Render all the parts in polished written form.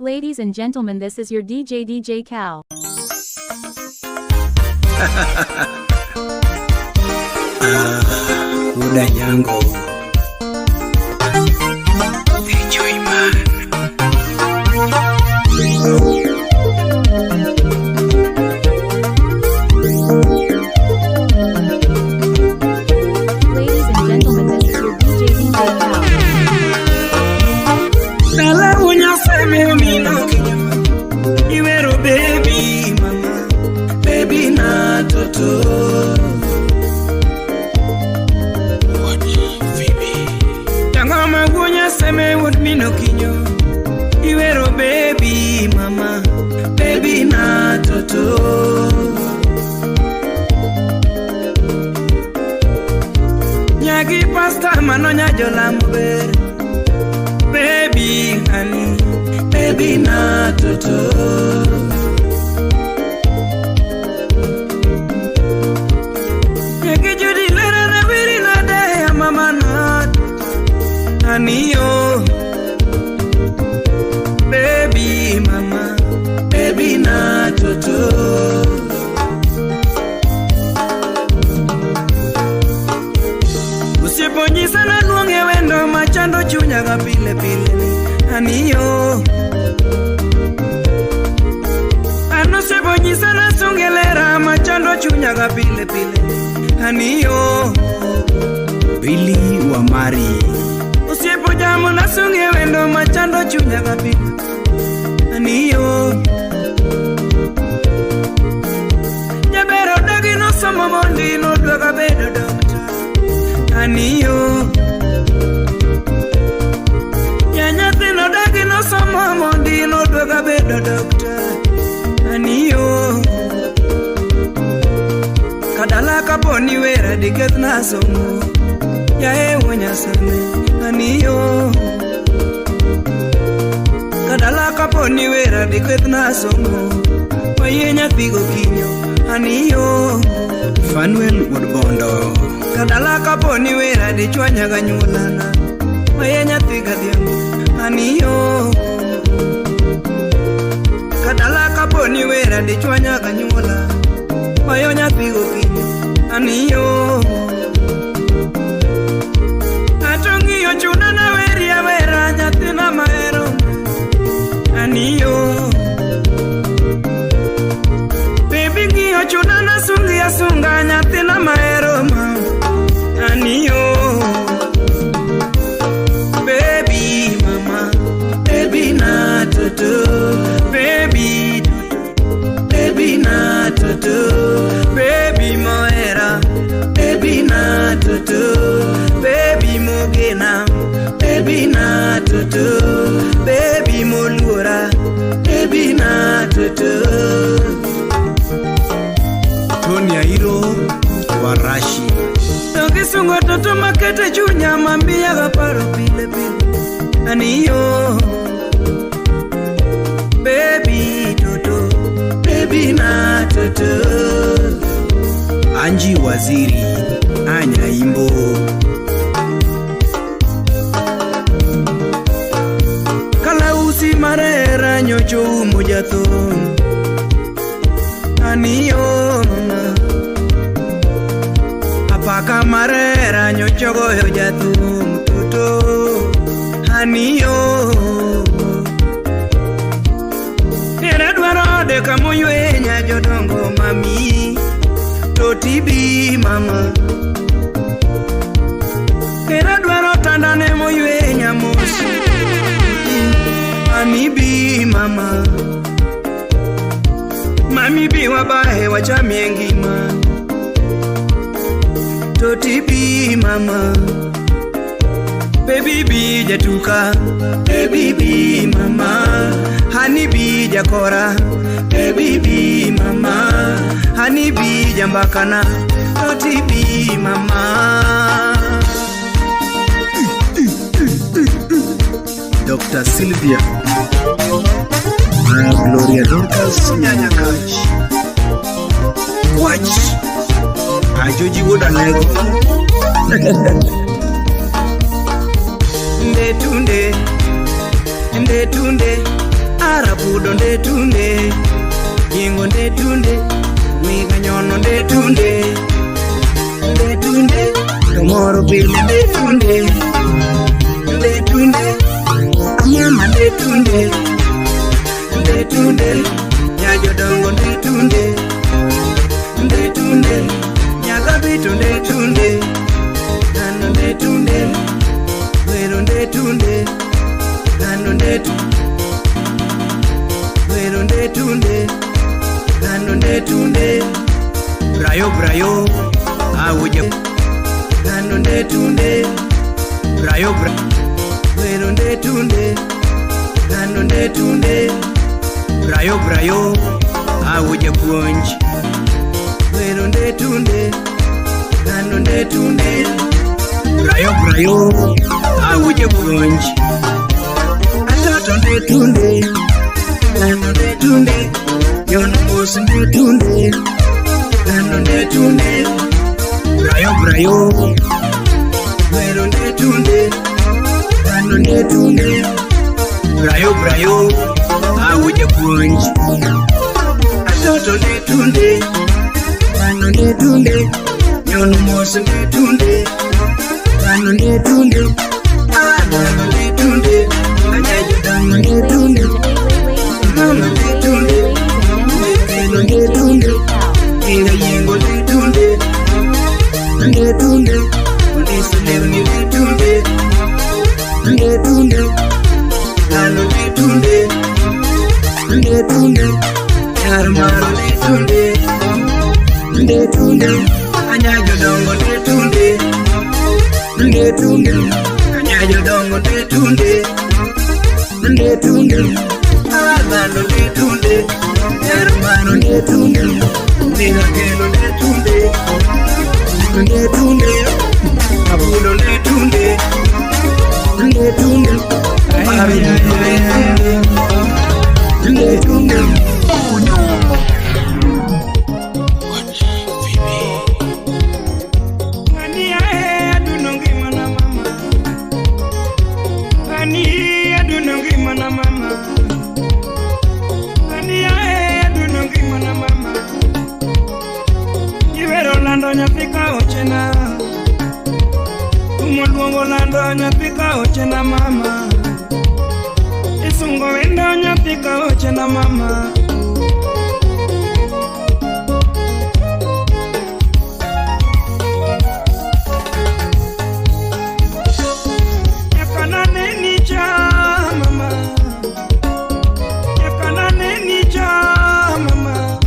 Ladies and gentlemen, this is your DJ Cal. Muda nyango Enjoy man. Ladies and gentlemen, this is your DJ Cal. Nala unya seme umino Iwero baby mama, baby na toto. Seme would me no kinyo Iwero baby mama, baby na toto. Nyagi pasta manonya jola muber, baby honey, baby na toto. Nyagi judi lera na viri na day mama na Aniyo, baby mama, baby na toto. Usiponyisa na nuonge wendo machando chunya ga pile pile ni aniyo. Anusiponyisa na sungelera machando chunya ga pile pile aniyo. Billy wa Mari Usiepo jamu na sunge wendo machando chunya gabi Aniyo Nyabero dagi no somo mondi no dwaga bedo dokta Aniyo Nyanyati no dagi no somo mondi no dwaga bedo dokta Aniyo Kadala kaponi wera diket na somo Ya ewo nyasane Aniyo Kadala kaponi wera dikweth na somo Wayenya pigo kinyo Aniyo Fanuel Woodbondo Kadala kaponi wera di chwanya ganyulana Wayenya tiga diangu Aniyo Kadala kaponi wera di chwanya ganyula Wayenya pigo kinyo Aniyo Atongiyo chuna na weri ya wera nyatina maero Aniyo Baby ngiyo chuna na sungi ya sunga nyatina maero ma Aniyo Baby mama, baby na toto. Baby toto, baby na toto. Baby moera, baby na toto. Baby mogena, baby na toto. Baby molura, baby na toto. Tonya Hiro Warashi Tokisungo toto makete chunya mambia gaparo pile pile Aniyo Baby toto, baby na toto. Anji Waziri Anya Imbo Kalausi marera nyocho umojaton Aniyo mama Apaka marera nyocho goyo jatum toto Aniyo Era dwaro de kamoywe nya jodongo mami Totibi mama Era dwaro tandane moywe nya mosu Mami bi mama Mami bi wabahe wachamie ngima Totibi mama Baby bi jatuka Baby bi mama Honey bi jakora Baby bi mama Honey bi jambakana Totibi mama Dr. Sylvia Gloria Dorcas Nyanya Kachi Watch Ajoji woda lego Ndetunde Apudo nde tunde, Yingo nde tunde, Miga nyono nde tunde, nde tunde, Tomorrow bile nde tunde, nde tunde, Amama nde tunde, nde tunde, Nyajo dongo nde tunde, nde tunde, Nyagabito nde tunde, Nano nde tunde, Wero nde tunde, Nano nde tunde, Wero nde tunde, Nano nde tunde, Brayo brayo, awuje, Nano nde tunde, Brayo brayo, Wero nde tunde, Nano nde tunde, Brayo brayo, awuje puonj, Wero nde tunde, Nano nde tunde, Brayo brayo, awuje puonj, Atoto nde tunde, Nano nde tunde, Yono mos nde tunde, Nano nde tunde, Brayo brayo, Wero nde tunde, Nano nde tunde, Brayo brayo, awuje puonj, Atoto nde tunde, Nano nde tunde, Yono mos nde tunde, Nano nde tunde, Nano nde tunde, Anyajo dango nde tunde, Nano nde tunde, Wero nde tunde, Ina yengo nde tunde, nde tunde, Onisa lewni nde tunde, nde tunde, Nano nde tunde, nde tunde, Yarmaro nde tunde, nde tunde, Anyajo dongo nde tunde, nde tunde, Anyajo dongo nde tunde, nde tunde, Nano nde tunde, Yarmaro nde tunde, Nina kelo nde tunde, nde tunde, Apudo nde tunde, nde tunde, nde tunde, Ania adunongi mana mama, Ania adunongi mana mama, Ania adunongi mana mama, Iwero lando nyapika ochena, Umoluongo lando nyapika ochena mama, Isungo wendo nyapika ochena mama, Yakana neni cha mama, Yakana neni cha mama,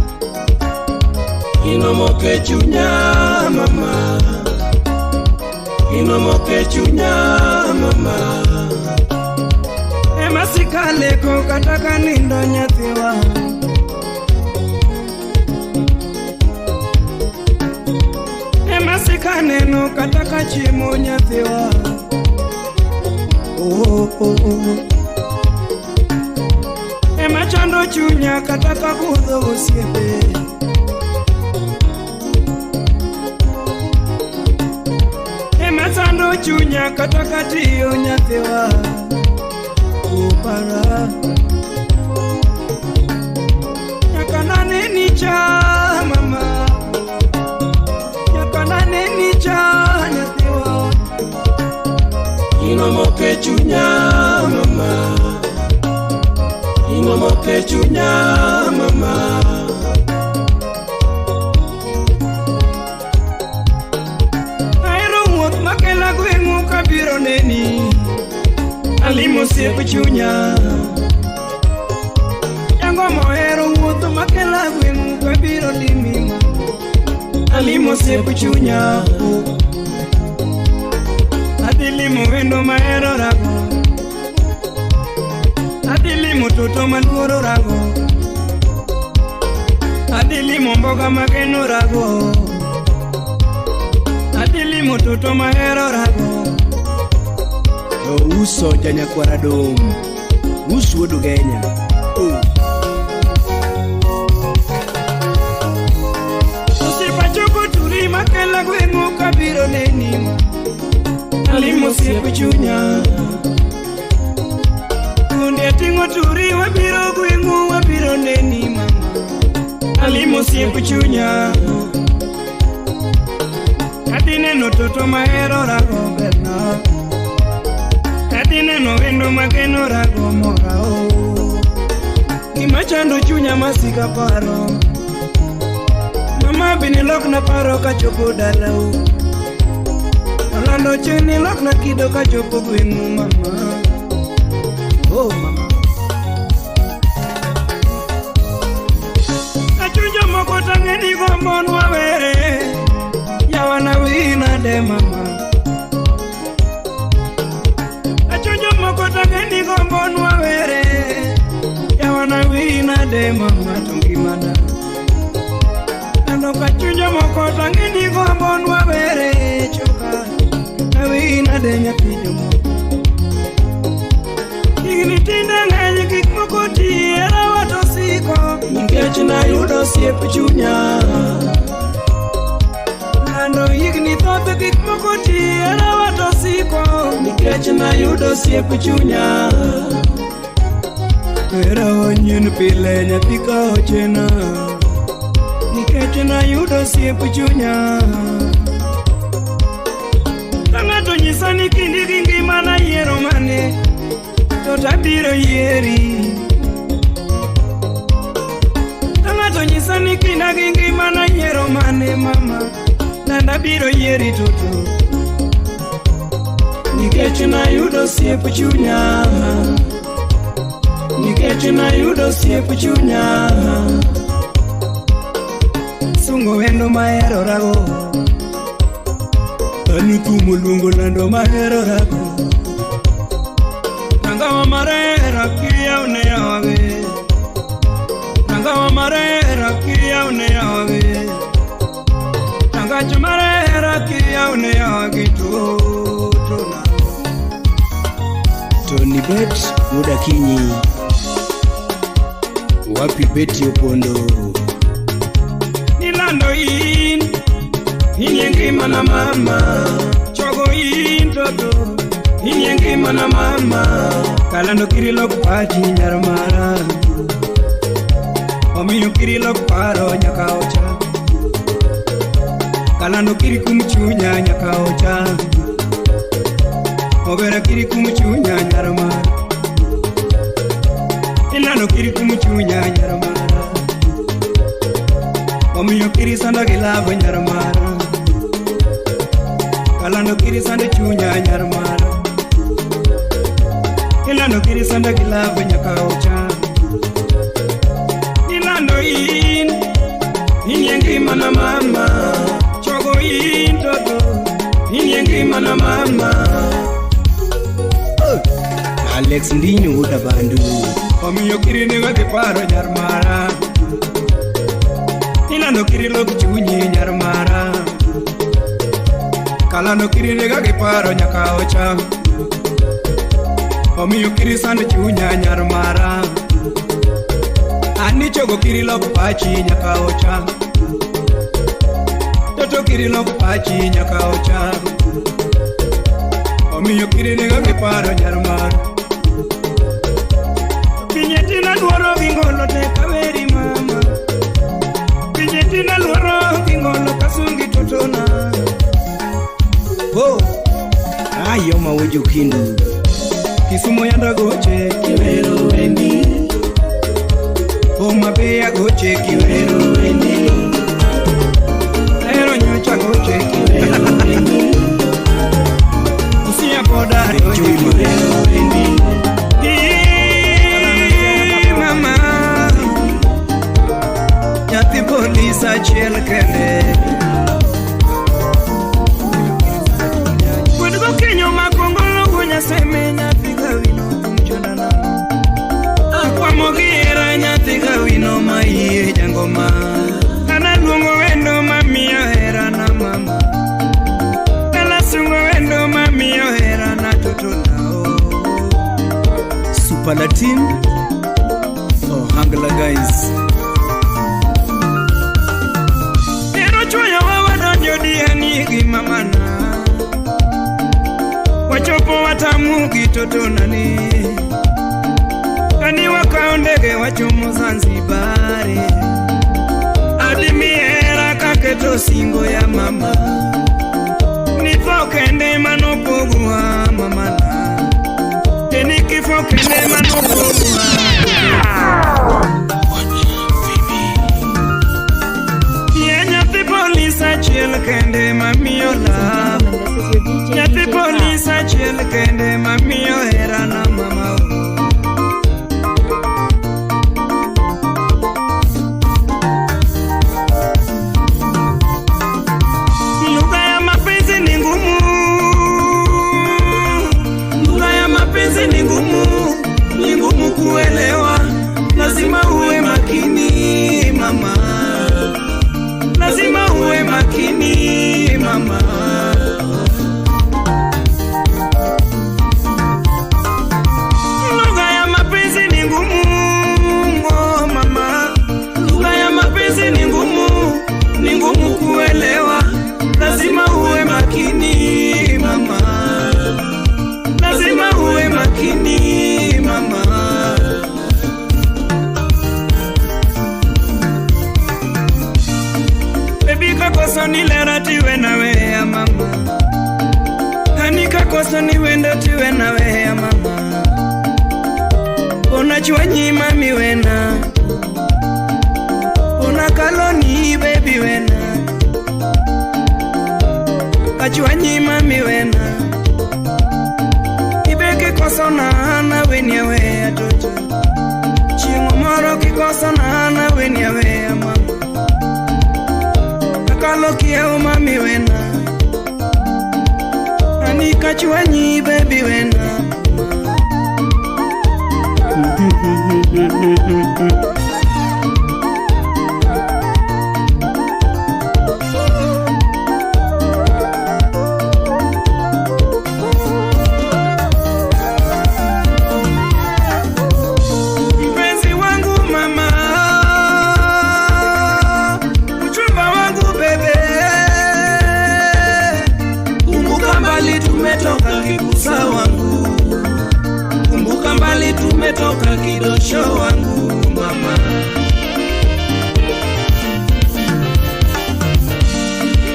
Inomoke chunya mama, Inomoke chunya mama, Emasikale ko kataka nindo nyathiwa, Emasikane no kataka chimo nyathiwa, Emachando chunya kataka kudho osiepe, Emasando chunya kataka tiyo nyathiwa, Upara Yakana neni cha mama, Yakana neni cha nyathiwa, Inomoke chunya mama, Inomoke chunya mama, Aero wuoth makela gweng'u kabiro neni, Alimo siep chunya, Yango mohero wuoth makela gweng'u kabiro limi, Alimo siep chunya, Adhi limo wendo mahero rago, Adhi limo toto maluoro rago, Adhi limo mboga mageno rago, Adhi limo toto mahero rago, Uso janyakwara dom, Uso wuodu Kenya. Osipachoko turi makela gweng'u kabiro neni, Alimo siep chunya, Kunde tingo turi wabiro gweng'u osiep chunya Kadineno toto mahero rago berna Kadineno wendo mageno rago morao Gima chando chunya masika paro Mama bini lok na paro kachopo dalau Orlando cheni lok na kido kachopo gweng'u mama Oh mama Kachunjo moko tangeni gombon wawere Yawana wina de mama Kachunjo moko tangeni gombon wawere Yawana wina de mama tongimana Ando kachunjo moko tangeni gombon wawere choka Wina de nyatijo moko Igni tinda ng'enye gik moko tiera wato siko Nikech nayudo osiep chunya Ando igni thoth gik moko tiera wato siko Nikech nayudo osiep chunya Hera wanyien pile nyathi ka ochena Nikech nayudo osiep chunya Ng'ato nyisa ni kindi gi ngimana yiero mane To tabiro yieri Ng'ato nyisa ni kinda gi ngimana yiero mane mama Nanda biro yieri toto Nikech nayudo osiep chunya Nikech nayudo osiep chunya Sungo wendo mahero rago Anukumo luongo lando mahero rago Nangawa marera kiyaw ne yawage Nangawa marera kiyaw ne yawage Nangacho marera kiyaw ne yawage Tona Tony Bet muda kinyi Wapi beti opondo Nilando Inyengima na mama Chogo toto Inyengima na mama Kalando kirilo kupachi nyaramara Omiyo kirilo kuparo nyaka ocha Kalando kiri kumchunya nyaka ocha Obera kiri kumchunya nyaramara Ilano kiri kumchunya nyaramara Omiyo kiri sanda gilabo nyaramara Kalando kiri sanda chunya nyarmara Ilando kiri sanda gilabo nyaka ocha Ilando Inyengima na mama Chogo toto Inyengima na mama Alex Ndinyo uda bandu Omiyo kiri niga kiparo nyarmara Ilando kiri loku chunyi nyarmara Kalando kiri nega kiparo nyaka ocha Omiyo kiri sande chunya nyarmara Ani chogo kiri lok pachi nyaka ocha Toto kiri lok pachi nyaka ocha Omiyo kiri nega kiparo nyarmara Pinyetina luoro gingolo te kaveri mama Pinyetina luoro gingolo kasungi totona Oh, ayo mawejo kindu Kisumo yanda goche kiwero wendi Oma beya goche kiwero wendi Ero nyocha goche kiwero wendi Usia koda goche kiwero wendi Mama Nyati polisa chiel kende Kenyo makongolo kunya seme nyati kawino kumchonana Akwa mogira nyati kawino maiye jangoma Kana lungo wendo mami hera na mama Kala sungo wendo mami hera na toto nao Super Latin Oh hangla guys Pero chwaya wawa donjo diani gimamana Wachopo watamu kitoto nani Kani wakaondege wachomo Zanzibari Adi Nipoko singo ya mama, nipokende manopogwa mama na nikifokende manopogwa. Nyathi police achiel kende mamiyo love, nyathi police achiel kende mamiyo hera na mama. Lugha ya mapenzi ni ngumu, lugha ya mapenzi ni ngumu, ni ngumu kuelewa. Lazima uwe makini mama, lazima uwe makini mama. Lugha ya mapenzi ni ngumu, oh mama. Lugha ya mapenzi ni ngumu, ni ngumu kuelewa. Lazima uwe makini mama, lazima uwe makini mama. Baby kakoso nilera tiwe nawe ya mama, hani kakoso niwenda tiwe nawe ya mama. Unachua nyima mi wena, unakaloni baby wena, kachua nyima mi wena. Ibeke koso na ana wenya we ya toto, chingo moro kikoso na ana wenya we ya mama. Kalo kia umami wena, ani kachua nyi baby wena. Mpenzi wangu mama, mchumba wangu bebe, kumbuka mbali tumetoka kikusa wangu, kumbuka mbali tumetoka kidosho wangu mama.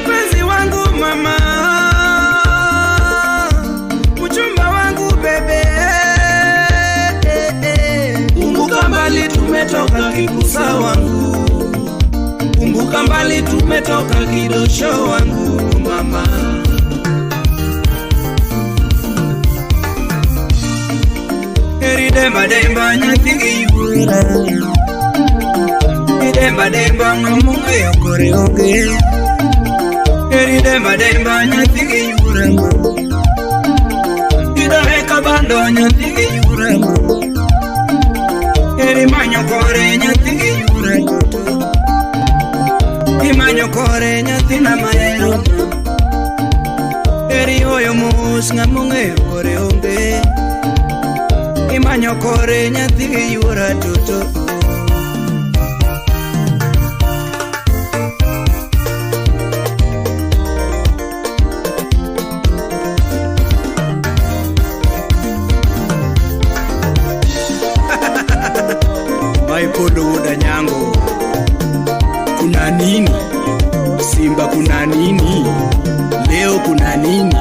Mpenzi wangu mama, mchumba wangu bebe, kumbuka mbali tumetoka kikusa wangu, kumbuka mbali tumetoka kidosho wangu mama. Demba demba nyathi yura, demba demba ngamunge yokore oge. Demba demba nyathi yura, idare kabando nyathi yura. Manyo kore nyathi yura toto, imanyo kore nyathi na mayero. Oyo mus ngamunge yokore oge. Imanyo kore nyathi yura toto. Maipodo uda nyango, kuna nini? Simba kuna nini? Leo kuna nini?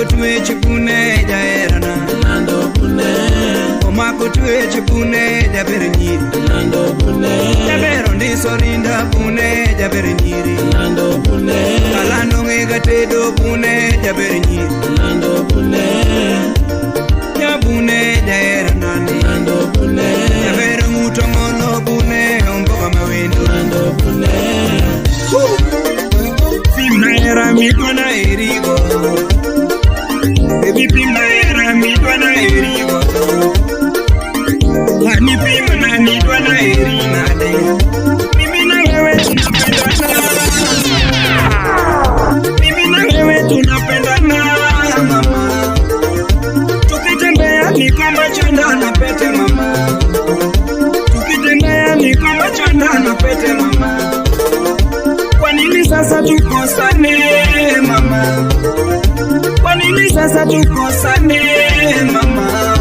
Tuwe chipune jaerana Nando pune Omako tuwe chipune jabere nyiri Nando pune Jabero ndiso rinda pune jabere nyiri Nando pune Kalando ngega tedo pune jabere nyiri Nando pune Jabune jaerana Nando pune Jabero muto ngolo pune Omboka mawendo Nando pune Simnaera mitwana erigo Baby pima nitwa na erigo, hani pima na nitwa na erinade. Mimi na wewe tunapendana, mimi na wewe tunapendana mama. Tukitembea kama chanda na pete mama, tukitembea ni kama chanda na pete mama. Kwa nini sasa tukosane mama? Kwa nini sasa tukosane mama?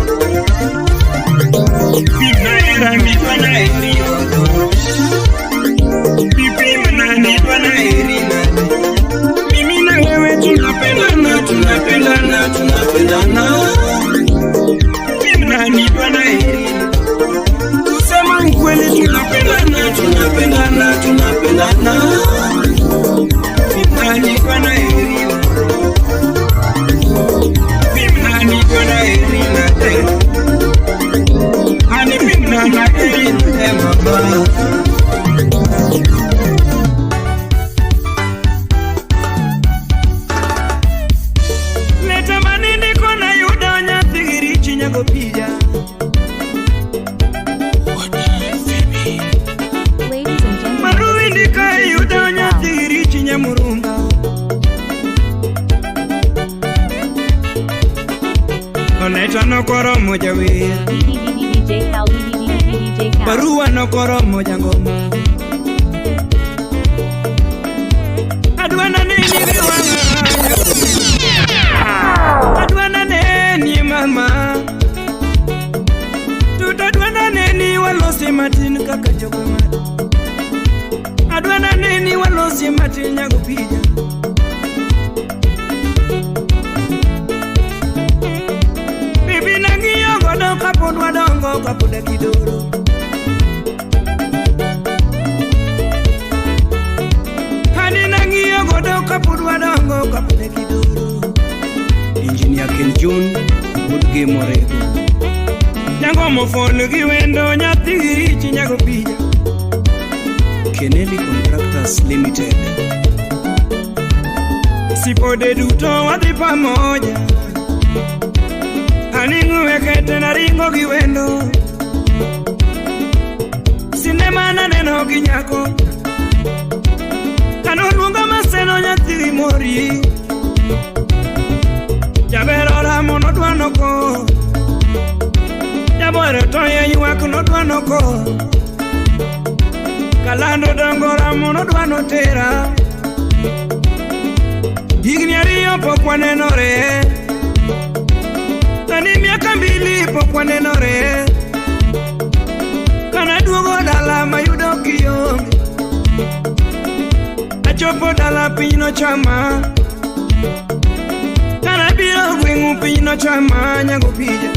Binaera mi bana eri bibi manani bana eri na mimi na wewe tunapendana tunapendana tunapendana. Nani bana eri kusema ukweli tunapendana tunapendana tunapendana. Nani bana eri nani bana eri na ani mimi na eri na mama. Pija Ladies and gentlemen, Maruindika yudonya tigiri chinya murumba. Onecha no koro moja wea DJ Cal, DJ Cal. Barua no koro moja ngoma. Adwana nini viwanga, adwana nini mama, tutadwana nini walosi matini kaka jogo mati, adwana nini walosi matini nyago pija. Bibi nangiyo godo kapodwa dongo kapoda kidoro. Hani nangiyo godo kapodwa dongo kapoda kidoro. Engineer Ken June Mudge Morego Nyango mofonu giwendo nyathi chinyago pija. Keneli Contractors Limited. Sipode duto wadhi pamoja. Aningu wekete na ringo giwendo. Sinema na neno ginyako. Kano luonga maseno nyathi mori. Jabero ramo no dwano ko. Jabero toye yuak no dwano ko. Kalando dongo ramo no dwano tera. Higni ariyo pok wanenore. Tani miaka 2 pok wanenore. Kana duogo dala mayudo kionge. Achopo dala pino chama. Kana biro gwengu pino chama nyago pija.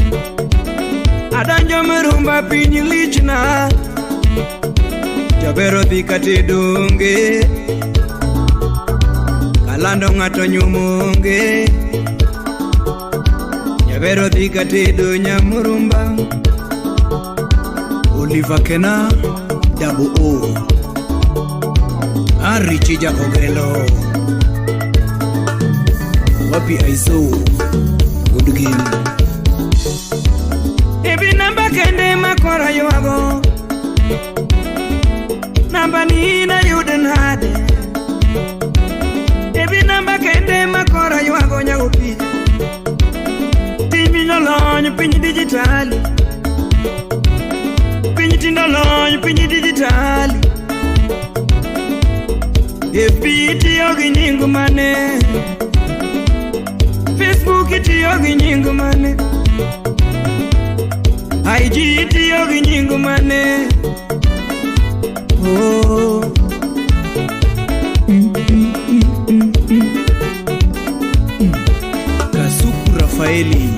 Adanjo merumba pinyi lichna. Jabero dhi kate donge. Kalando ngato nyumonge. Jabero dhi kate do nyamurumba. Oliver Kena Double O Arichi Jakogelo Wapi Aizo Good game. Ebi namba kende makora yuago. Namba nina yuden hade. Ebi namba kende makora yuago nyago pija. Timi nolonyo pinyi digitali. Pinyi tindolonyo pinyi digitali. FB tiyo gi nyingu mane. Facebook tiyo gi nyingu mane. IG tiyo gi nyingu mane. Oh. Kasuku Rafaeli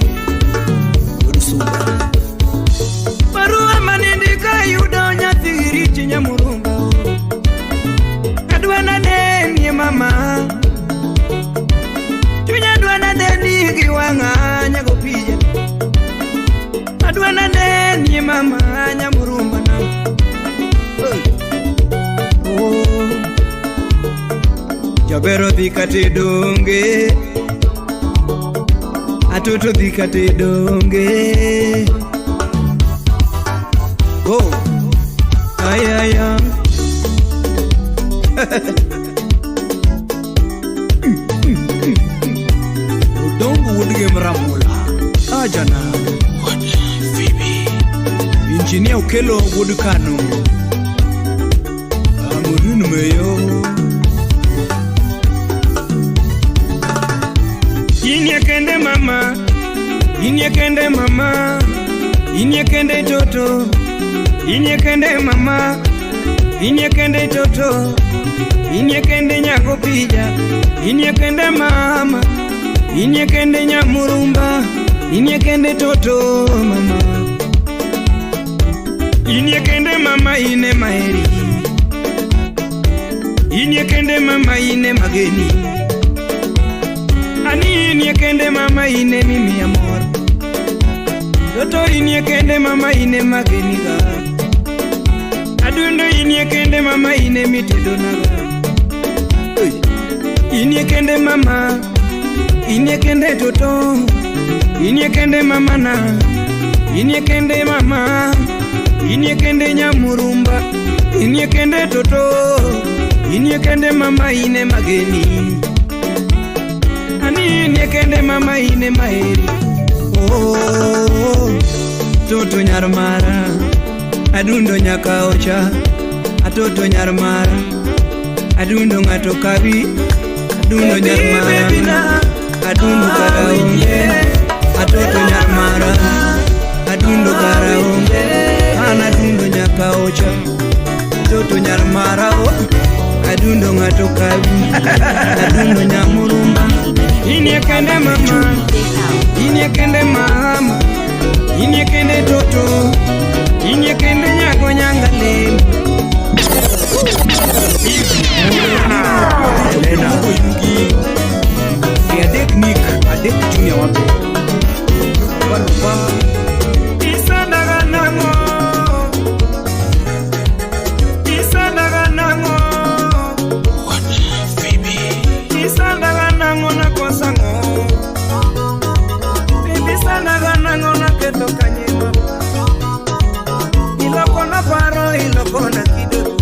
Urusuba Barua manindika yudo nyathiri chinya murumba. Adwana neni mama. Chunya adwana neni giwanga nyago pija. Adwana neni mama nyamurumba na. Oh. Jabero dhi kate donge. Atoto dhi kate donge. Oh. Ay ay ay. Udongo Mudge Mramula Ajana Injinia Okelo wuod Kano Amurun meyo Inie kende mama Inie kende mama Inie kende toto Inie kende mama Inie kende toto Inie kende nyako pija Inie kende mama Inie kende nyamurumba Inie kende toto mama Inie kende mama ine maheri Inie kende mama ine mageni Ani inie kende mama ine mimi amor Toto inie kende mama ine mageni ga Adundo inie kende mama ine mitedo naga Inie kende mama Inie kende toto Inie kende mama na Inie kende mama Inie kende nyamurumba Inie kende toto Inie kende mama ine mageni Ani inie kende mama ine maheri Oh Toto nyarmara Adundo nyaka ocha Atoto nyarmara Adundo ngato kabi Adundo nyarmara Adundo karaunge Atoto nyarmara Adundo karaunge Ana adundo nyaka ocha Atoto nyarmara Adundo ngato kabi Adundo nyamurumba Inie kende mama Inie kende mama Inie kende toto Inie kende nyako nyangale Elena Oyugi Adek Nick Adek Junior wape Walupa Isadaga nango Isadaga nango Isadaga nango na kosango Isadaga nango na keto kanyema Iloko na paro iloko na kidogo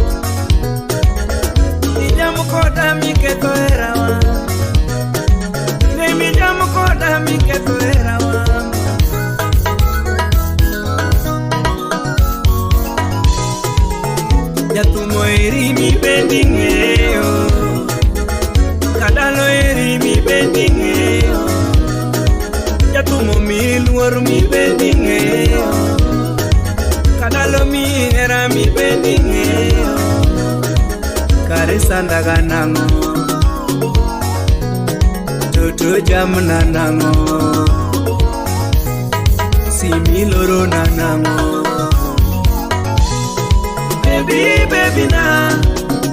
Ijamu koda miketo erawa Nemi jamu koda miketo erawa Jatumo eri mi bendingeo Kadalo eri mi bendingeo Jatumo mi luor mi bendingeo Kadalo mi era mi bendingeo Kare sandaga nango Toto jamna nango Simi loro nango Baby, baby na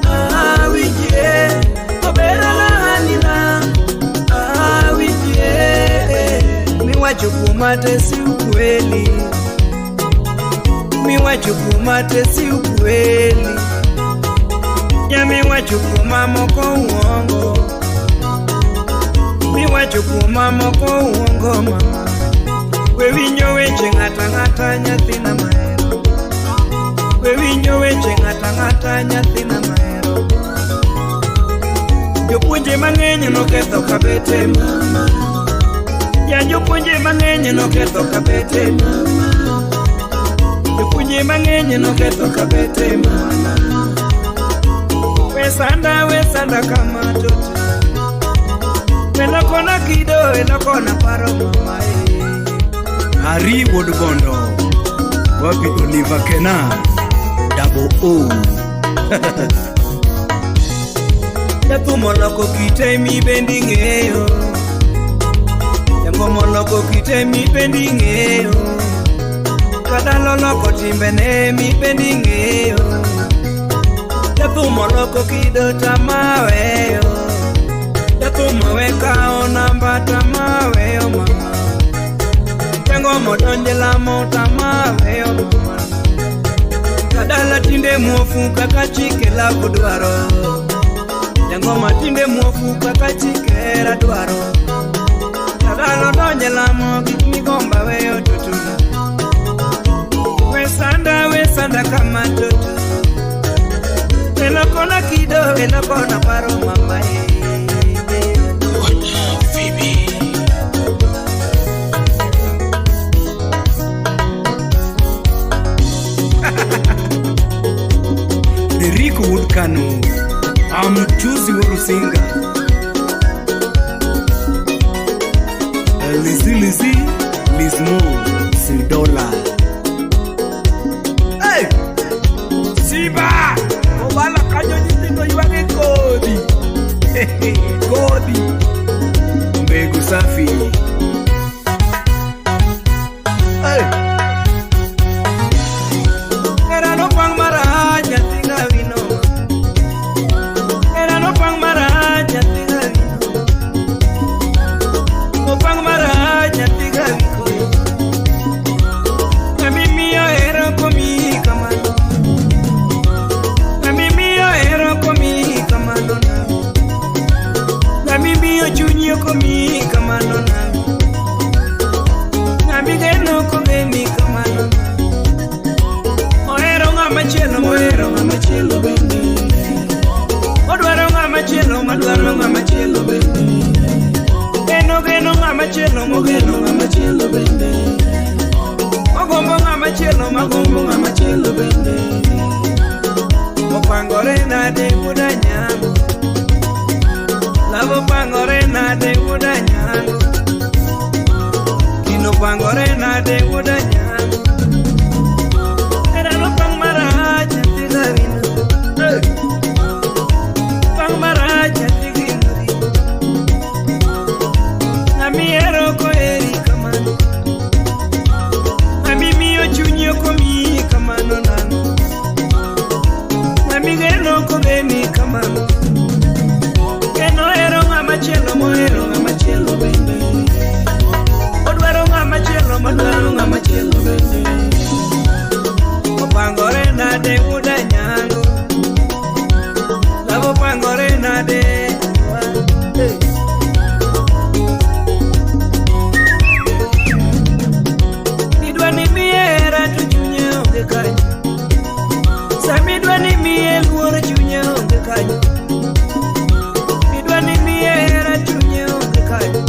Awijie Obera la hanina Awijie Miwachukumate si ukweli Miwachukumate si ukweli Miwachukuma moko uongo Miwachukuma moko uongo mama Wewinyo weche ngata ngata nyathina maero Wewinyo weche ngata ngata nyathina maero Jopunje mang'eny noketho kabete mama Ya jopunje mang'eny noketho kabete mama Jopunje mang'eny noketho kabete mama Wesanda kama toto Elokona kido, elokona paro mama Hari wuod Bondo Wapi Oliver Kena Double O Jatumo loko kite mi bendingeo Jatumo loko kite mi bendingeo Kadalo loko timbene mi bendingeo Jatumo loko kido tamaweo Jatumo weka onamba tamaweo mama Tengo modonje lamo tamaweo mama Kadala tinde muofu kaka chike la kudwaro Tengo matinde muofu kaka chike la dwaro Kadala donje lamo kikmigomba weo tutuna Wesanda kama tutu Elokona kido, elokona paro mama Lisi Lismo Sidola. Hey! Siba! Obala kanyo nyithindo ywage kodhi. Kodhi. Mbegu safi. Hey! Era no pang maraj nyathi gawino. Era no pang maraj nyathi gawino. No pang maraj nyathi gawiko. Nami miyo ero komi kamano. Nami miyo ero komi kamano na. Nami miyo chunyo komi kamano na. Nami geno komi kamano na. Ohero ng'ama chielo bende. Odwaro ng'ama chielo madwaro ng'ama chielo bende. Geno ng'ama chielo mogeno ng'ama chielo bende. Ogombo ng'ama chielo magombo ng'ama chielo bende. Opangore nade wuda nyango. Lavo pangore nade wuda nyango. Kino pangore nade wuda nyango. Era no pang maraj nyathi gawino. Pang maraj nyathi gawino. Nami ero koheri kamano. Nami miyo chunyo komi kamano nano. Nami geno kogeni kamano. Geno ero ng'ama chielo mohero ng'ama chielo bende. Odwaro ng'ama chielo madwaro ng'ama chielo bende. Opangore nade wuda nyango. Lavo pangore nade. Idwa ni miye hera to chunye onge kanyo. Sami idwa ni miye luor chunye onge kanyo. Idwa ni miye hera chunye onge kanyo.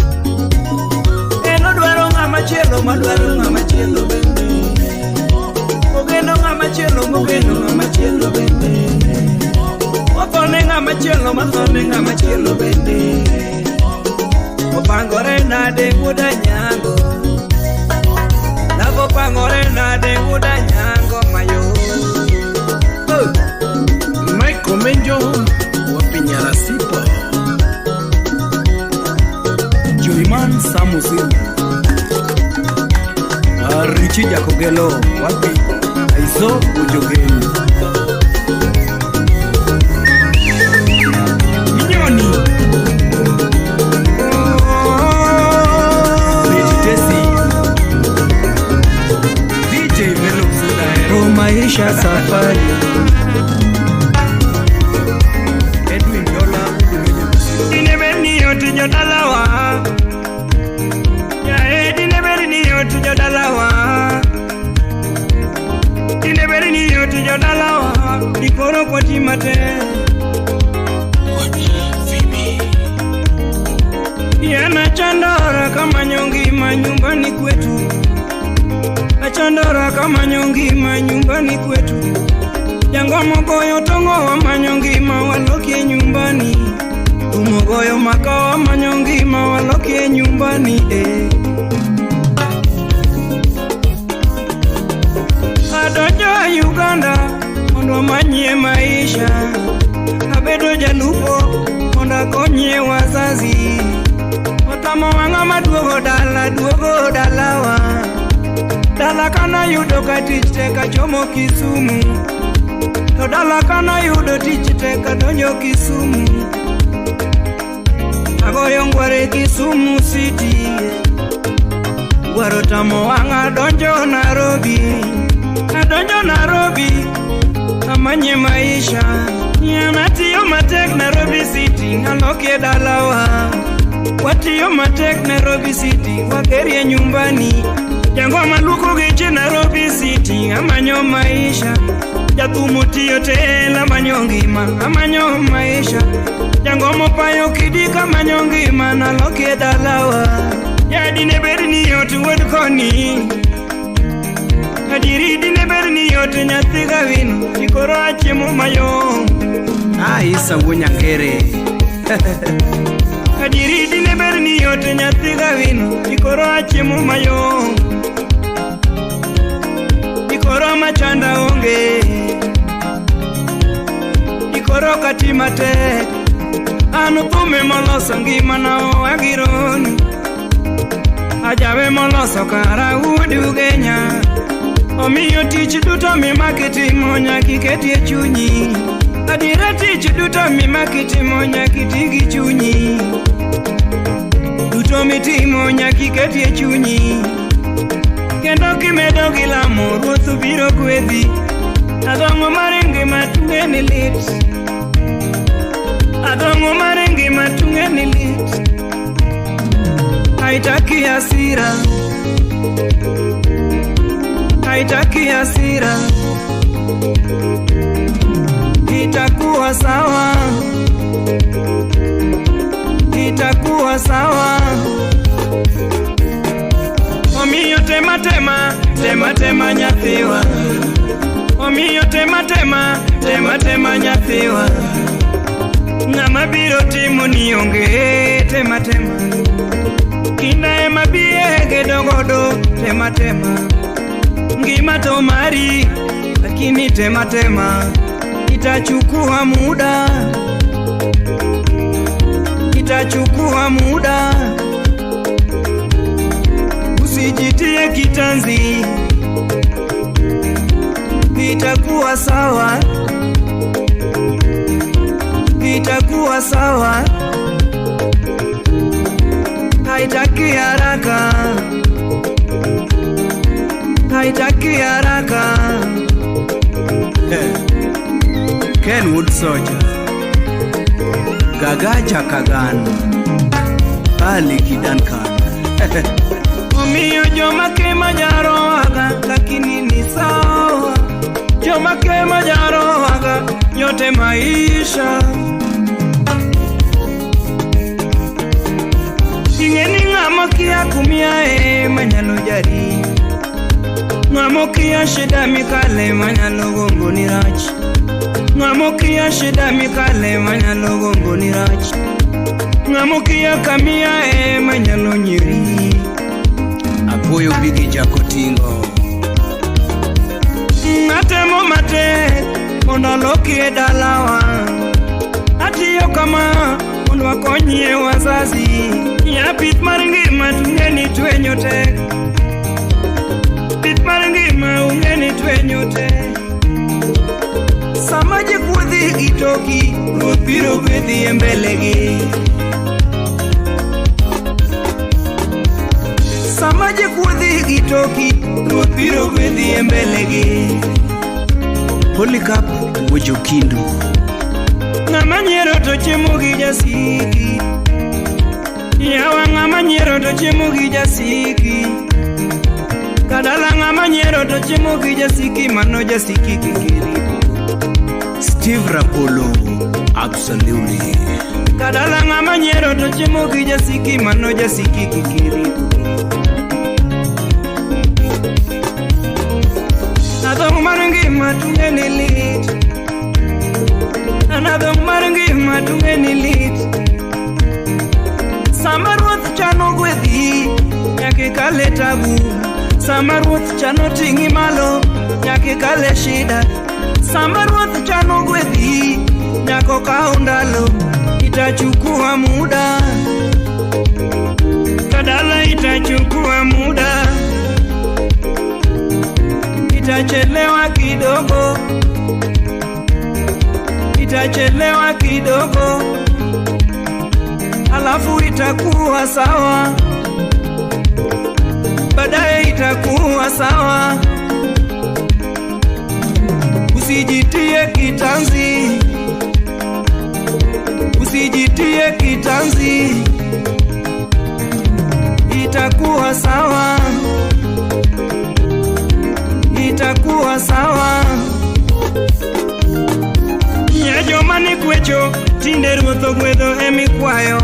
En odwaro ng'ama chielo madwaro ng'ama chielo bende. Ogeno ng'ama chielo mogeno ng'ama chielo bende. Othone ng'ama chielo mathone ng'ama chielo bende. Opangore nade wuda nyango. Lavo pangore nade wuda nyango mayo. Michael Menjo wapinyara sipa. Joyman Samusil. Richi Jakogelo wapi Aizo ujogeni. Minyoni Tesi DJ Melo Suda Maisha Safari Edwin Dola Dinebeni yote jodalawa. Ya dinebeni yote jodalawa. Dinebeni yote jodalawa. Dikoro kwa timate Yana chandora kama nyongi manyumbani kwetu. Achandora kama nyongi manyumbani kwetu. Jangomo goyo tongo wa manyongi mawalokie nyumbani. Tumogoyo makawa manyongi mawalokie nyumbani Adonjo Uganda mondo manyie maisha. Abedo jalupo mondo konye wazazi. Otamo wanga maduogo dalawa. Dala kana yudo ka tich te ka chomo Kisumu. To dala kana yudo tich te ka donjo Kisumu. Agoyo ngware Kisumu City. Gwaro tamo wanga donjo Nairobi. Adonjo Nairobi amanye maisha. Nyamatiyo matek Nairobi City ngalokie dalawa. Watiyo matek Nairobi City wakerie nyumbani. Jango maluko geche Nairobi City amanyo maisha. Jathumo tiyo tela amanyo ngima amanyo maisha. Jango mopayo kidika amanyo ngima nalokie dalawa. Yadi nebedni yot wuod koni. Adiri dinebedni yot nyathi gawino. Ikoro achiemo mayom. Isa wuonyangere. Adiri dinebedni yot te nyathi gawino ikoro achiemo mayom, ikoro machanda onge, ikoro kati matek. Anu thume moloso ngimana agironi, ajabe moloso kara udu genya. Omiyo tich duto mimakitimo nyaka iketi e chunyi, adiera tich duto mimakitimo nyaka iti gi chunyi, duto mitimo nyaka iketi e chunyi, kendo kimedo gi lamo Ruoth biro gwedhi. Adongo mar ngima tunge ni lit, adongo mar ngima tunge ni lit, haitaki hasira, haitaki hasira, itakuwa sawa, itakuwa sawa. Omiyo tema tema, tema tema nyathiwa, omiyo tema tema, tema tema nyathiwa. Ng'ama biro timo ni onge tema tema, kinda ema biye gedo godo tema tema. Ngima to mari, lakini tema tema itachukua muda, itachukua muda. Usijitie kitanzi, itakuwa sawa, itakuwa sawa. Haitaki haraka, haitaki haraka. Kenwood Soldier, Gagaja Kagan, Ali Kidankan. Omiyo joma kema jaro aga, lakini ni sawa. Joma kema jaro aga, yote maisha. Ingeni ng'ama kia kumia manyalo jari, ng'ama kia shida mikale manyalo gombo ni rach, ng'ama kia shida mikale manyalo gombo ni rach, ng'ama kia kamia manyalo nyiri. Apoyo bigi jakotingo, atemo mate mondo lokie dalawa, atiyo kama mondo wakonyie wazazi. Ya pith mar ngima tungeni twenyo tek, pith mar ngima ungeni twenyo tek. Sama jikuodhi gi toki, Ruoth biro gwedhi e mbelegi. Sama jikuodhi gi toki, Ruoth biro gwedhi e mbelegi. Polycarp Wojokindu, ng'ama nyiero to chiemo gi jasiki, yawa ng'ama nyiero to chiemo gi jasiki, kadala ng'ama nyiero to chiemo gi jasiki, mano jasiki kikiribu. Steve Rapolo, absolutely. Kadala ng'ama nyiero to chiemo gi jasiki, mano jasiki kikiribu. Adong mar ngima tunge ni lit, adong mar ngima tunge ni lit. Sama Ruoth chano gwedhi, nyaka kale tabu. Sama Ruoth chano ting'i malo, nyaka kale shida. Sama Ruoth chano gwedhi, nyaka kaw ndalo, itachukua muda, kadala itachukua muda, itachelewa kidogo, itachelewa kidogo, alafu itakuwa sawa, baadaye itakuwa sawa. Usijitie kitanzi, usijitie kitanzi, itakuwa sawa, itakuwa sawa. Ya joma ni kwecho, tinde Ruoth ogwedho emikwayo.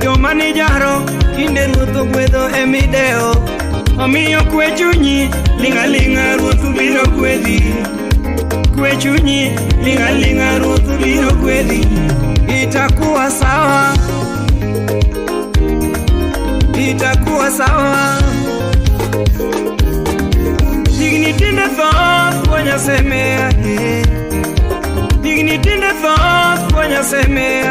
Joma ni jaro, tinde Ruoth ogwedho emideo. Omiyo kwe chunyi, linga linga Ruoth biro gwedhi. Kwe chunyi, linga linga Ruoth biro gwedhi. Itakuwa sawa, sawa sawa. Dignity in the thought when you say me. Dignity in the thought when you say me.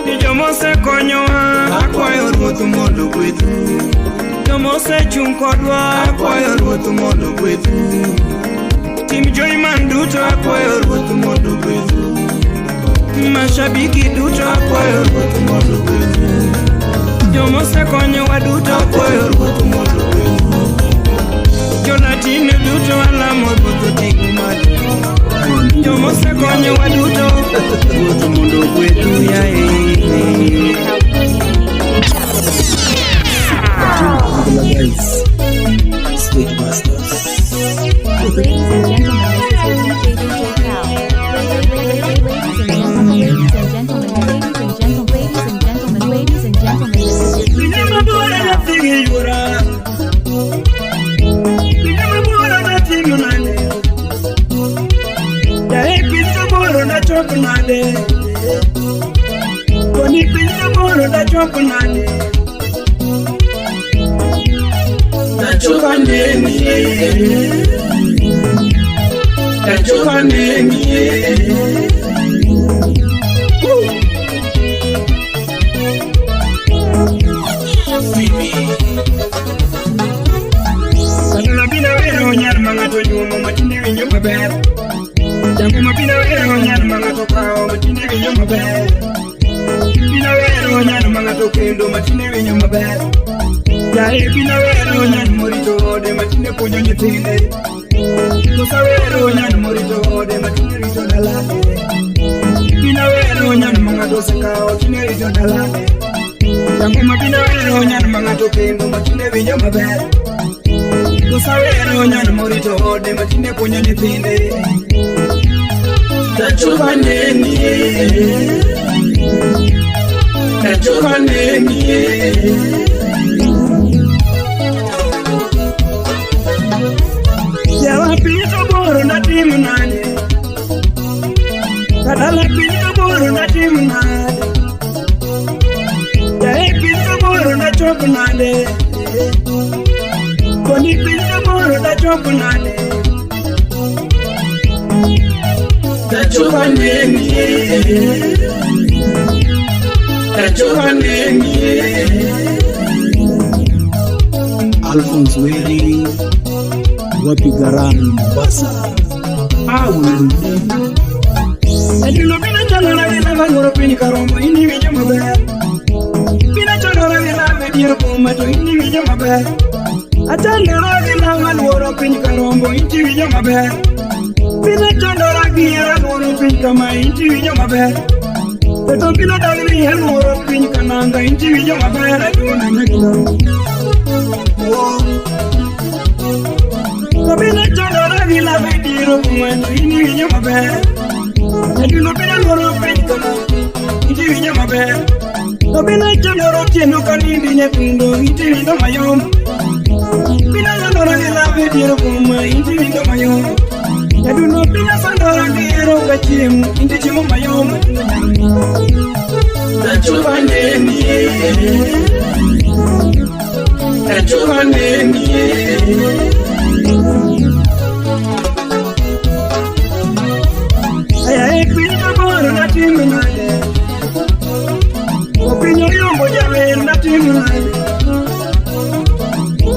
Nijomose konyoa akwayo ruoth mondo gwedhu. Jomose chung kodwa akwayo ruoth mondo gwedhu. Tim Joyman duto akwayo ruoth mondo gwedhu. Mashabiki duto akwayo ruoth mondo gwedhu. Jomose konyowa duto akwayo ruoth mondo gwedhu. Jolatine duto alamo ruoth ting' malo. Jomose konyowa duto ruoth mondo gwedhu yae. State Masters. Ladies and gentlemen, this is your DJ Cal. Ladies and gentlemen, this is your DJ Alphonse Weri, wapi Garani Mombasa. Najulo bina chalora vila vangoro pini karombo ini vijo mabe. Bina chalora vila vediro kumato ini vijo mabe. Achalora vila valoro pini karombo ini vijo mabe. Bina chalora vila valoro pini kama ini vijo mabe. Teto bina dagli heloro pini kananga ini vijo mabe. Rajuna nagilo. Bina chalora vila vediro kumato ini vijo mabe. Najulo bina loro pini kama ini vijo mabe. Bina chalora tieno kanindi nyepindo ini vijo mayom. Bina chalora vila vediro kuma ini vijo mayom. Najulo bina chalora viro kachim ini chimo mayom. Ay, pinta boro na timunade. Opinyo yombo jawe na timunade.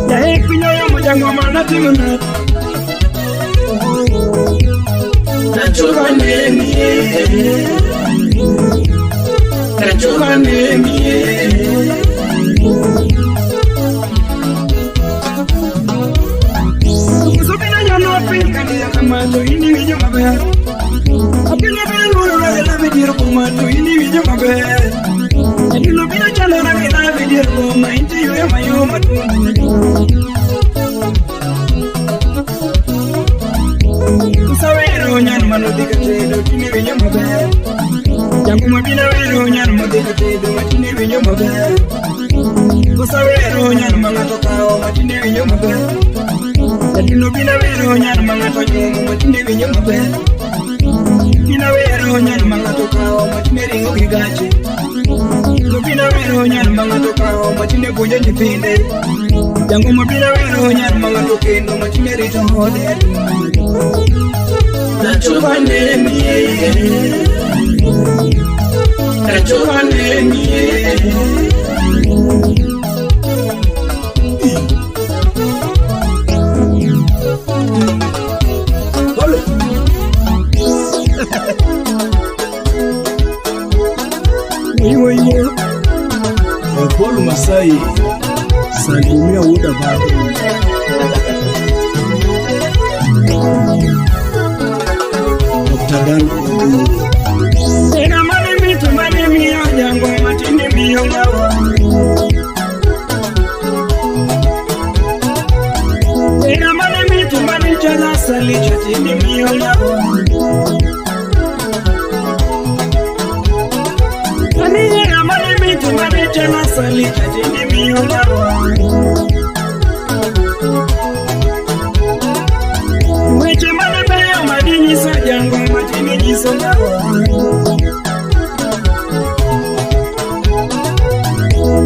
Ya pinyo yombo jangoma na timunade. Kusopina nyano pinka dia kamato ini vijo mabe. Apina belo la vediro kumato ini vijo mabe. Najulo bina chalora vila vediro kuma inti yo mayoma tu. Kusawero nyan mano dikatedo ini vijo mabe. Jangu mabina wero nyan modikatedo ini vijo mabe. Kusawero nyan mangato kao ini vijo mabe. Najulo bina wero nyan mangato nyumo ini vijo mabe. Bina wero nyan mangato kao ini ringo gigache. Bina wero nyan mangato kao machine kunje nyithinde. Jango mabiro wero nyan mangato kendo machine rito hode. Nachovane miye, nachovane miye. Paul Masai salimia woda bado Dr. Dan Ena mane mitu mane miyo jango matini miyo gawa. Ena mane mitu mane jala sali chatini miyo gawa. Ena mane mitu mane jala sali chatini miyo gawa. Weche mane beyo madini sa jango matini jiso gawa.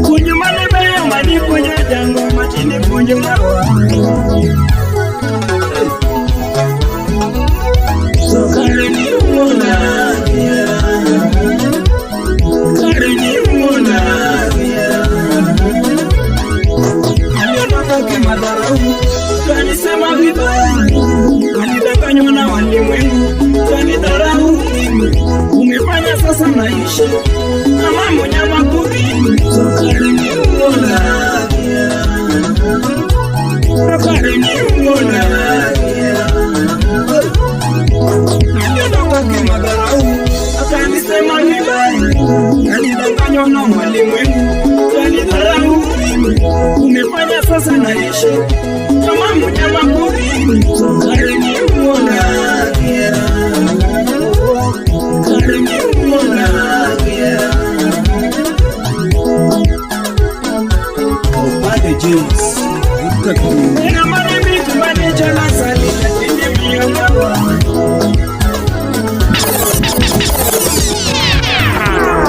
Kunyo mane beyo mani kunyo jango matini kunyo gawa. So kare ni umona kare ni umona alionaka kimadharau kanisema vibaya kanidanganywa na walimwengu kanidharau mimi umefanya sasa naishi kama mnyama porini. So kare ni umona kare ni umona alionaka kimadharau akanisema vibaya kanidanganywa na walimwengu kanidharau mimi umefanya sasa naishi kama mnyama porini. So kare ni umona kare ni umona Opade James ena mane mitu mane jala sali chatini miyo gawa.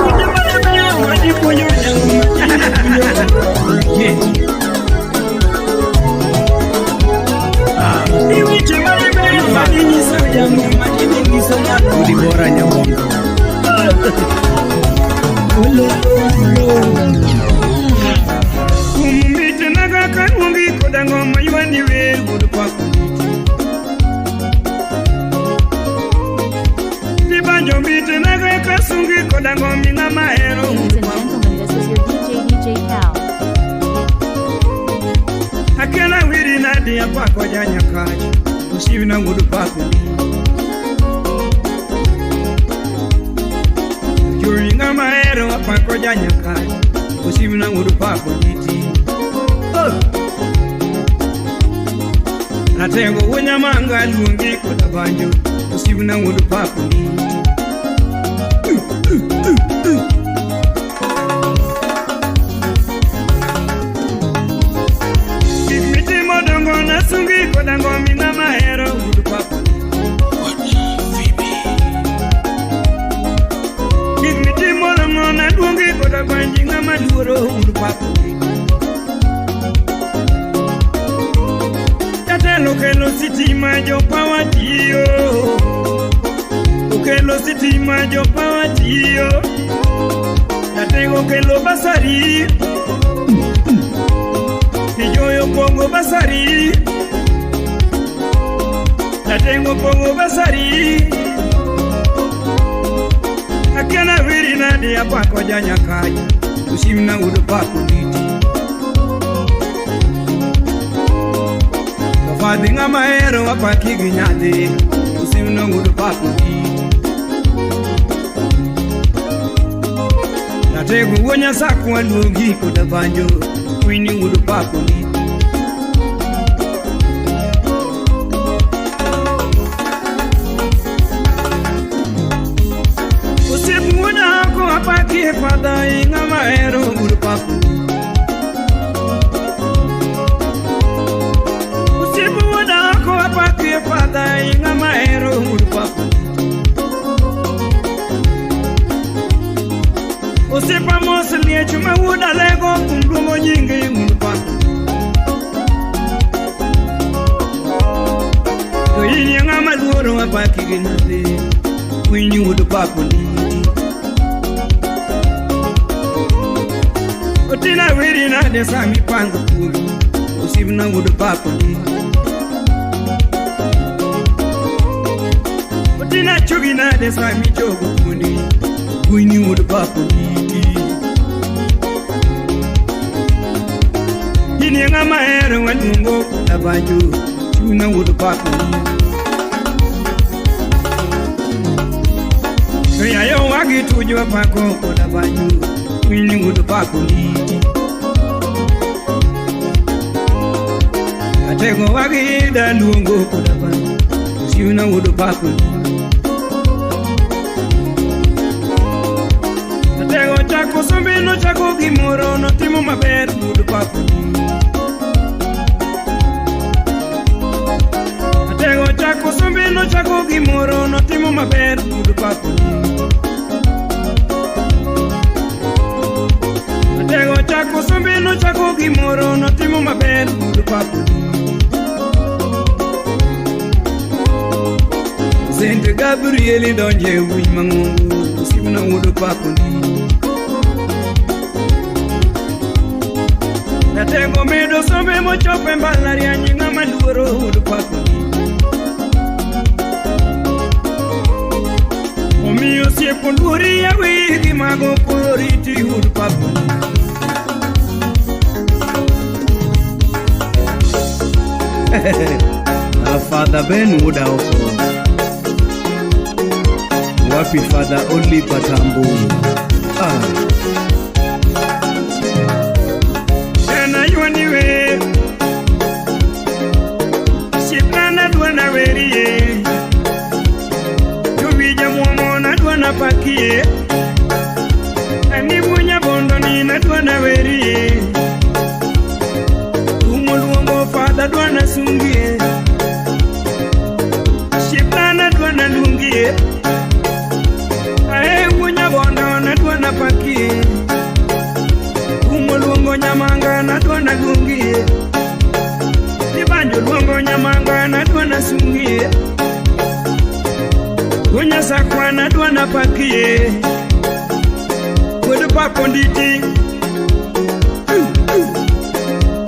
Kunyo mane beyo mani kunyo jango matini kunyo gawa. Iwiche mane beyo madini sa jango matini giso gawa. Udi bora nyamondo Kumbite naga kanungi kodango mayuani we gudu paku. Tibanjo mbite naga kasungi kodango minga maero Ladies gudu and paku. gentlemen, this is your DJ Cal. Akena wiri nadi ya pako janya kaji usivi na gudu paku. Juri nga maero pako janya kaji usivi na gudu paku jiti. Natengo unyamanga lungi kudabanjo usivi na gudu paku jiti. Kikmiti modongo na sungi kodango mina maero gudu paku. Kikmiti modongo na dungi kodango njinga maduro gudu paku. Tatelo kelo sitima jo pawatiyo. Ukelo sitima jo pawatiyo. Tatego kelo basari. Tijoyo pongo basari. Tatengo pongo basari. Akena wiri nadi ya pako janya kaji usimna udu paku diti. Kafadhi nga maero wapa kigi nyade usimna udu paku diti. Natego wonya saku walugi kudabanjo kwini udu paku diti. Paki pada inga maero gudu paku. Usibu wada ko paki pada inga maero gudu paku. Usipa mosli chuma wuda papo ni Otina wiri na desa mi pango kuri Usibna wudu papo ni Otina chugi na desa mi chogo kuni Kuini wudu papo ni Hini ngama ero walungo Tabanju Chuna wudu papo ni Kaya yo wagi tujua pako Koda banyu Kuini wudu papo ni Atego wagi da lungo Koda banyu Chuna wudu papo ni Atego chako sombino chako gimoro No timo maber wudu papo ni Atego chako sombino chako gimoro No timo maber wudu papo ni Atego chako sombino chako gimoro No timo maber wudu papo ni Saint Gabriel donje wuj mangungu Sibna wudu papo ni Atego medo sombe mochope mbalari Anyinga maluoro wudu papo ni Omiyo siepo nduri ya wigi mago poriti wudu papo ni Father Ben Wuda oko Wapi Father Only Patambu Ena yuaniwe Shipana duana weriye Tuvija muamona duana pakie Anibunya bondoni na duana weriye Umuluongo Father duana sungie Shipana duana lungie Ae unya bondo na duana pakie Umuluongo nyamanga na duana lungie Nibanjo luongo nyamanga na duana sungie Unya sakwa na duana pakie Wudu papo nditi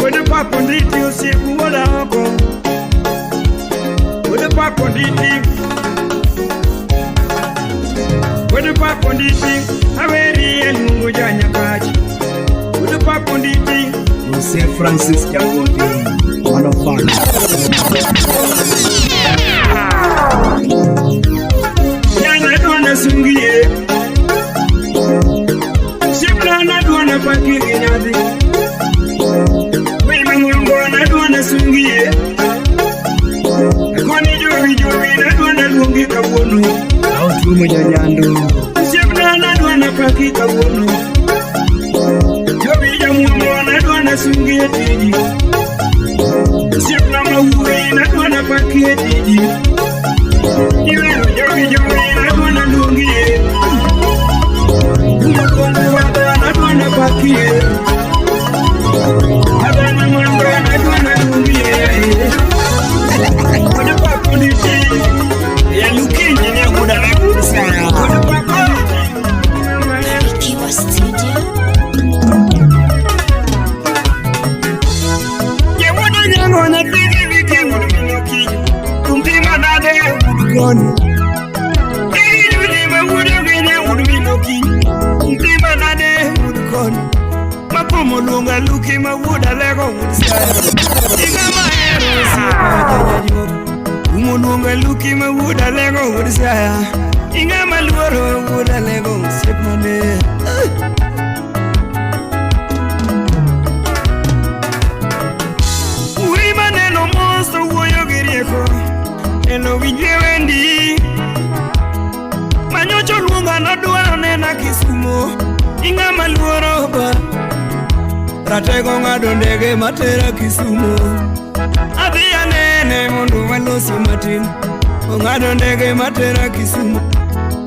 Wudu papo nditi usiku wala oko Wudu papo nditi Wudu papo nditi Aweri elungu janya kaji Wudu papo nditi Jose Francis Chakoti, one of us. Nyanya duana sungie Shibla duana pakiri nyadi Wima mungo na duana sungie Koni jovi na duana lungi kabono Autumu janyando. Shibla duana pakiri kabono Jovi mungo na duana sungie tiji Shibla mawuri na duana pakiri tiji Iwero jovi na duana lungi Umakongu wada na duana pakiri Adana mando na duana lungi Wudu papo nditi Ya lukinji ni muda na kursa Wudu papo Kiwa studio. Ye wudu nyango na tiki viki wudu minoki Kumpima nade wudu koni Iri yulima wudu gine wudu minoki Kumpima nade wudu koni Mapomo lunga luki ma wuda lego wudu saya Inga maero siya jajajivoru Umulunga luki ma wuda lego wudu saya Inga maluoro wuda lego sepnane Uima neno monster woyo girieko Eno winje wendi Manyocho lunga na duaro nena Kisumo Inga maluoro ba Ratego ngado ndege matera Kisumo Adhiya nene mundu walosi matin Ngado ndege matera Kisumo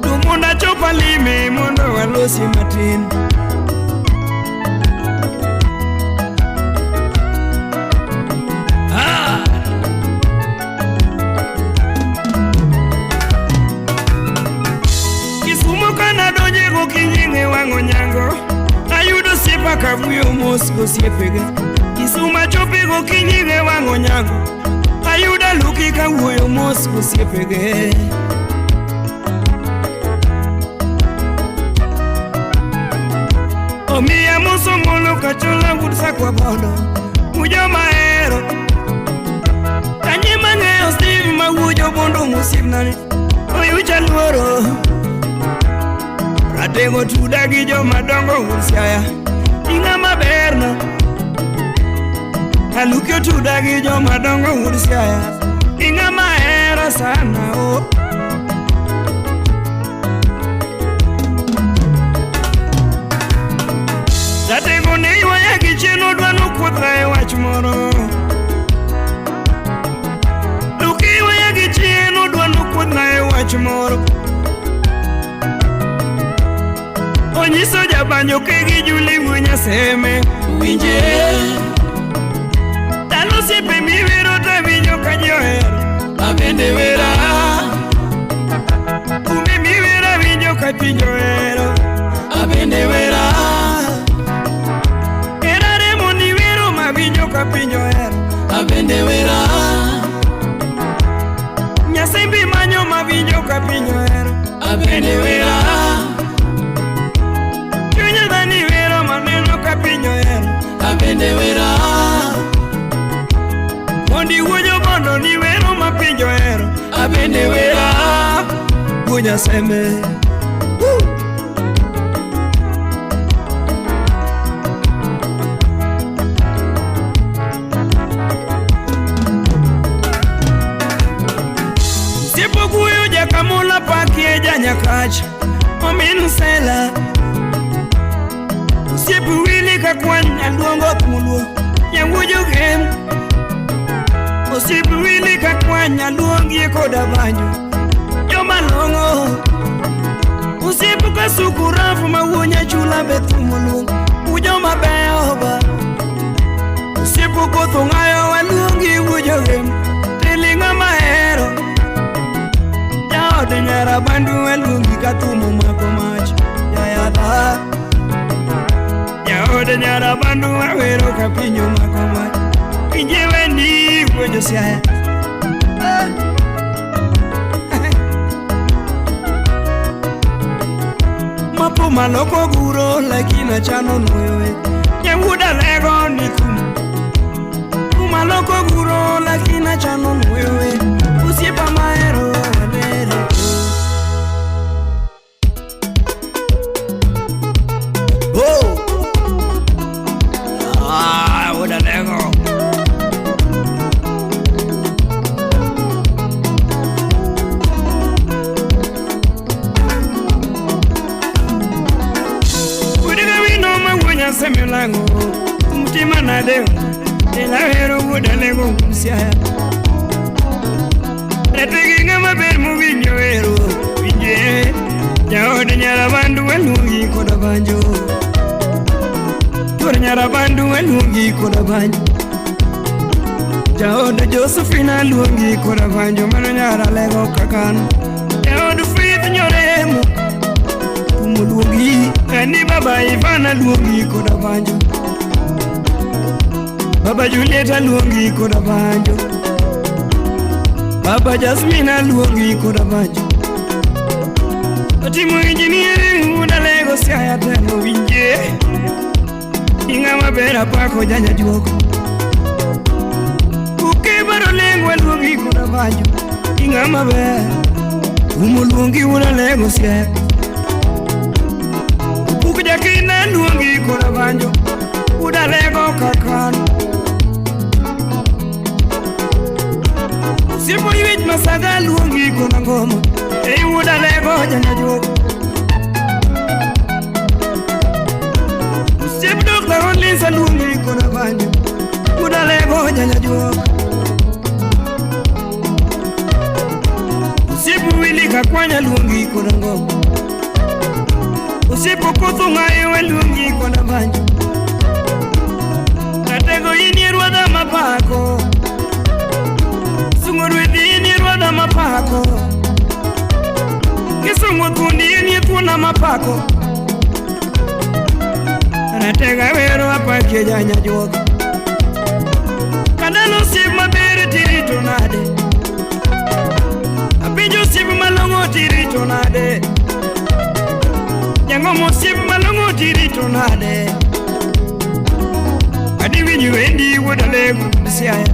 Tumunda chopa lime mundu walosi matin mos gosiepege Kisuma chopigo kinyige wango nyango Ayuda luki ka wuoyo mos gosiepege Omiya moso molo kachola wudsa kwa bondo Ujo maero Kanyima ngeo Steve mawujo bondo musibnani Oyucha luoro Ratego tuda gi jo madongo ursiaya Inga maberna Alukyo tuda gi jo madongo ursiaya Inga maera sana o Ratego ne iwaya gi cheno dwano kuotra e wach moro Luki iwaya gi cheno dwano kuotra e wach moro Onyiso jabanyo kegi juli wunya seme Winje Talo siepe miwero ta winyo kajohero Abende wera Ume miwera winyo kapijohero Abende wera Erare moni wero ma winyo kapijohero Abende wera Nyasembi manyo ma winyo kapijohero Abende wera Ni vero maneno kapinyo ero Abende wera Mondi wujo bondo ni vero mapinyo ero Abende wera Wunya seme Sipo kuyo jakamula paki eja nyakacha Ominu sela Sipu wili kakwanya luongo kumuluo Nyangujo gem Sipu wili kakwanya luongi koda banyo Yoma longo Sipu kasukurafu mawunya chula betu mulungu Ujo mabeoba Sipu kuthungayo wa luongi ujo gem Tilinga mahero Yao de nyara bandu wa luongi katumu mako macho Yayada Ode nyara bandu awero kapinyo makoma Injewe ni kwenye siya Mapo maloko guro lakina chano noyoe Nyanguda lego ni Kumaloko guro lakina chano noyoe Usiepa maero wadere Oh! Udah lego Udah kawino mawunya semilango Mtima nadeo Ela hero udah lego usiaya Retegi ngama bermu winyo hero Winje Jao de nyara bandu welungi koda banjo Nyara bandu welungi koda banjo Jao de Josephina lungi koda banjo Mano nyara lego kakano Jao de Faith nyoremu Umulungi Kani baba Ivana lungi koda banjo Baba Julieta lungi koda banjo Baba Jasmina lungi koda banjo Timu engineering uda lego siaya teno winje Inga mabera pako janya juoko Uke baro lengwe luongi kuna banjo Inga mabera Umulungi una lego siya Uke jakina luongi kuna banjo Uda lego kakano Sipo yuij masaga luongi kuna ngoma Ei uda lego janya juoko Lisa lungi kona banyo Uda lego janya juoko Usipu wili kakwanya lungi kona ngoma Usipu kuthungayo wa lungi kona banyo Natego ini ruada mapako Sungo rwedi ini ruada mapako Kisungo kundi ini tuna mapako Ratega vero apake janya jok Kanano sip mabere tirito nade Apijo sip malongo tirito nade Yango mo sip malongo tirito nade Adi winyu endi wodalegu msiaya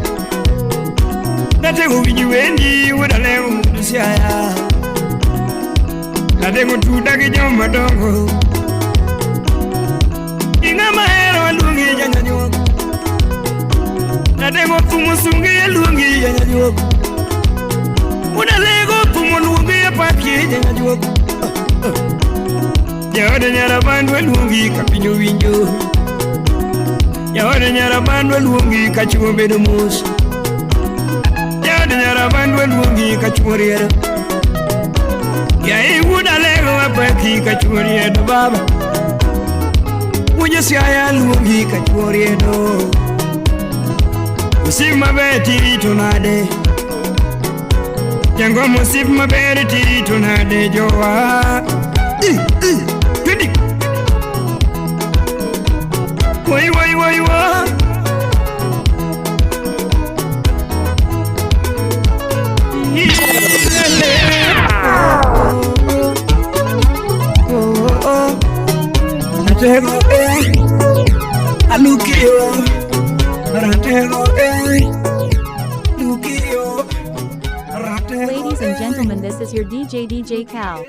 Natego winyu endi wodalegu msiaya Natego tudagi jomba dongo Inga mahero alungi janya nyoko Natego pumu sungi alungi janya nyoko Wodalegu pumu lungi apaki janya nyoko Yawade nyara bandu alungi kapinyo winjo Yawade nyara bandu alungi kachuo bedo musa Yawade nyara bandu alungi kachuo riero Ya iwuda lego apaki kachuo riero baba Uja siya alungi kachuo riero Usip mabeti tunade Jango musip mabeti tunade joa Pindi Wai wai wai wai Ratego alukio Ratego lukio Ratego Ladies and gentlemen, this is your DJ Cal.